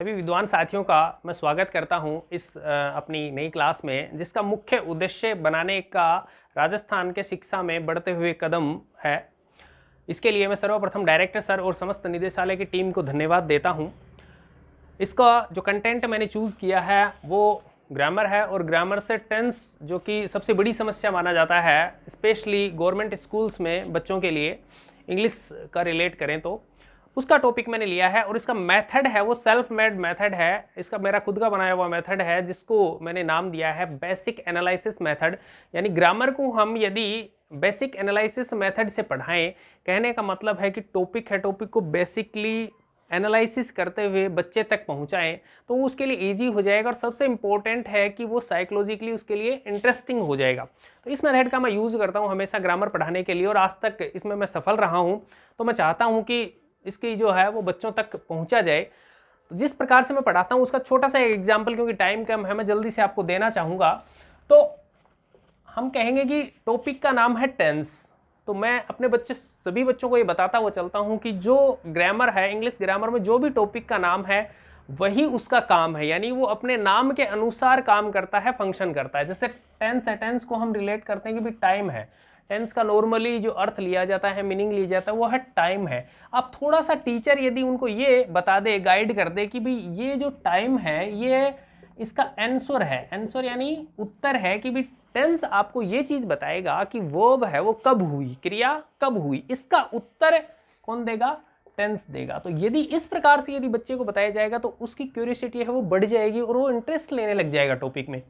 सभी विद्वान साथियों का मैं स्वागत करता हूं इस अपनी नई क्लास में, जिसका मुख्य उद्देश्य बनाने का राजस्थान के शिक्षा में बढ़ते हुए कदम है। इसके लिए मैं सर्वप्रथम डायरेक्टर सर और समस्त निदेशालय की टीम को धन्यवाद देता हूं। इसका जो कंटेंट मैंने चूज़ किया है वो ग्रामर है, और ग्रामर से टेंस, जो कि सबसे बड़ी समस्या माना जाता है स्पेशली गवर्नमेंट स्कूल्स में बच्चों के लिए, इंग्लिश का रिलेट करें तो उसका टॉपिक मैंने लिया है। और इसका मेथड है वो सेल्फ मेड मेथड है। इसका मेरा खुद का बनाया हुआ मेथड है, जिसको मैंने नाम दिया है बेसिक एनालिसिस मेथड। यानी ग्रामर को हम यदि बेसिक एनालिसिस मेथड से पढ़ाएं, कहने का मतलब है कि टॉपिक है, टॉपिक को बेसिकली एनालिसिस करते हुए बच्चे तक पहुंचाएं तो वो उसके लिए इजी हो जाएगा, और सबसे इम्पोर्टेंट है कि वो साइकोलॉजिकली उसके लिए इंटरेस्टिंग हो जाएगा। तो इस मेथड का मैं यूज़ करता हूं हमेशा ग्रामर पढ़ाने के लिए, और आज तक इसमें मैं सफल रहा हूं। तो मैं चाहता हूं कि इसकी जो है वो बच्चों तक पहुंचा जाए। तो जिस प्रकार से मैं पढ़ाता हूं उसका छोटा सा एग्जाम्पल, क्योंकि टाइम कम है, मैं जल्दी से आपको देना चाहूँगा। तो हम कहेंगे कि टॉपिक का नाम है टेंस। तो मैं अपने सभी बच्चों को ये बताता हुआ चलता हूँ कि जो ग्रामर है, इंग्लिश ग्रामर में जो भी टॉपिक का नाम है वही उसका काम है, यानी वो अपने नाम के अनुसार काम करता है, फंक्शन करता है। जैसे टेंस है, टेंस को हम रिलेट करते हैं कि भी टाइम है। टेंस का नॉर्मली जो अर्थ लिया जाता है, मीनिंग लिया जाता है, वो है टाइम है। अब थोड़ा सा टीचर यदि उनको ये बता दे, गाइड कर दे कि भाई ये जो टाइम है ये इसका आंसर है, आंसर यानी उत्तर है, कि भी टेंस आपको ये चीज बताएगा कि वर्ब है वो कब हुई, क्रिया कब हुई, इसका उत्तर कौन देगा, टेंस देगा। तो यदि इस प्रकार से यदि बच्चे को बताया जाएगा तो उसकी क्यूरियोसिटी है वो बढ़ जाएगी और वो इंटरेस्ट लेने लग जाएगा टॉपिक में।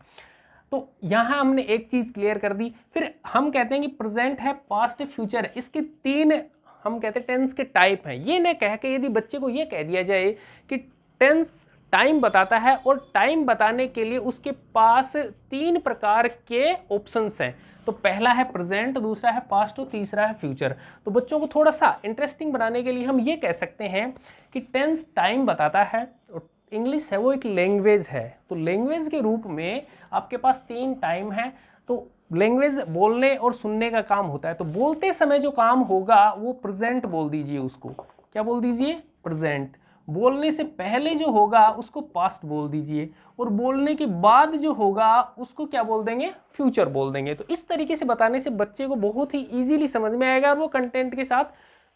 तो यहां हमने एक चीज क्लियर कर दी। फिर हम कहते हैं कि प्रेजेंट है, पास्ट है, फ्यूचर है। इसके तीन हम कहते हैं टेंस के टाइप हैं। ये न कह के यदि बच्चे को ये कह दिया जाए कि टेंस टाइम बताता है, और टाइम बताने के लिए उसके पास तीन प्रकार के ऑप्शंस हैं। तो पहला है प्रेजेंट, दूसरा है पास्ट और तीसरा है फ्यूचर। तो बच्चों को थोड़ा सा इंटरेस्टिंग बनाने के लिए हम ये कह सकते हैं कि टेंस टाइम बताता है, और इंग्लिश है वो एक लैंग्वेज है। तो लैंग्वेज के रूप में आपके पास तीन टाइम है। तो लैंग्वेज बोलने और सुनने का काम होता है। तो बोलते समय जो काम होगा वो प्रेजेंट बोल दीजिए, उसको क्या बोल दीजिए, प्रेजेंट। बोलने से पहले जो होगा उसको पास्ट बोल दीजिए, और बोलने के बाद जो होगा उसको क्या बोल देंगे, फ्यूचर बोल देंगे। तो इस तरीके से बताने से बच्चे को बहुत ही इजीली समझ में आएगा, और वो कंटेंट के साथ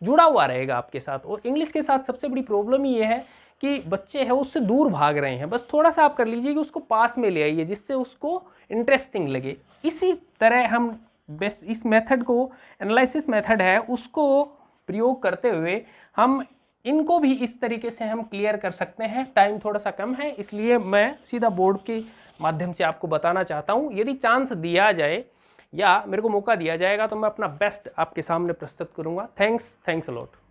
जुड़ा हुआ रहेगा आपके साथ। और इंग्लिश के साथ सबसे बड़ी प्रॉब्लम ये है कि बच्चे हैं उससे दूर भाग रहे हैं। बस थोड़ा सा आप कर लीजिए कि उसको पास में ले आइए, जिससे उसको इंटरेस्टिंग लगे। इसी तरह हम बस इस मेथड को, एनालिसिस मेथड है, उसको प्रयोग करते हुए हम इनको भी इस तरीके से हम क्लियर कर सकते हैं। टाइम थोड़ा सा कम है, इसलिए मैं सीधा बोर्ड के माध्यम से आपको बताना चाहता हूँ। यदि चांस दिया जाए या मेरे को मौका दिया जाएगा तो मैं अपना बेस्ट आपके सामने प्रस्तुत करूँगा। Thanks a lot.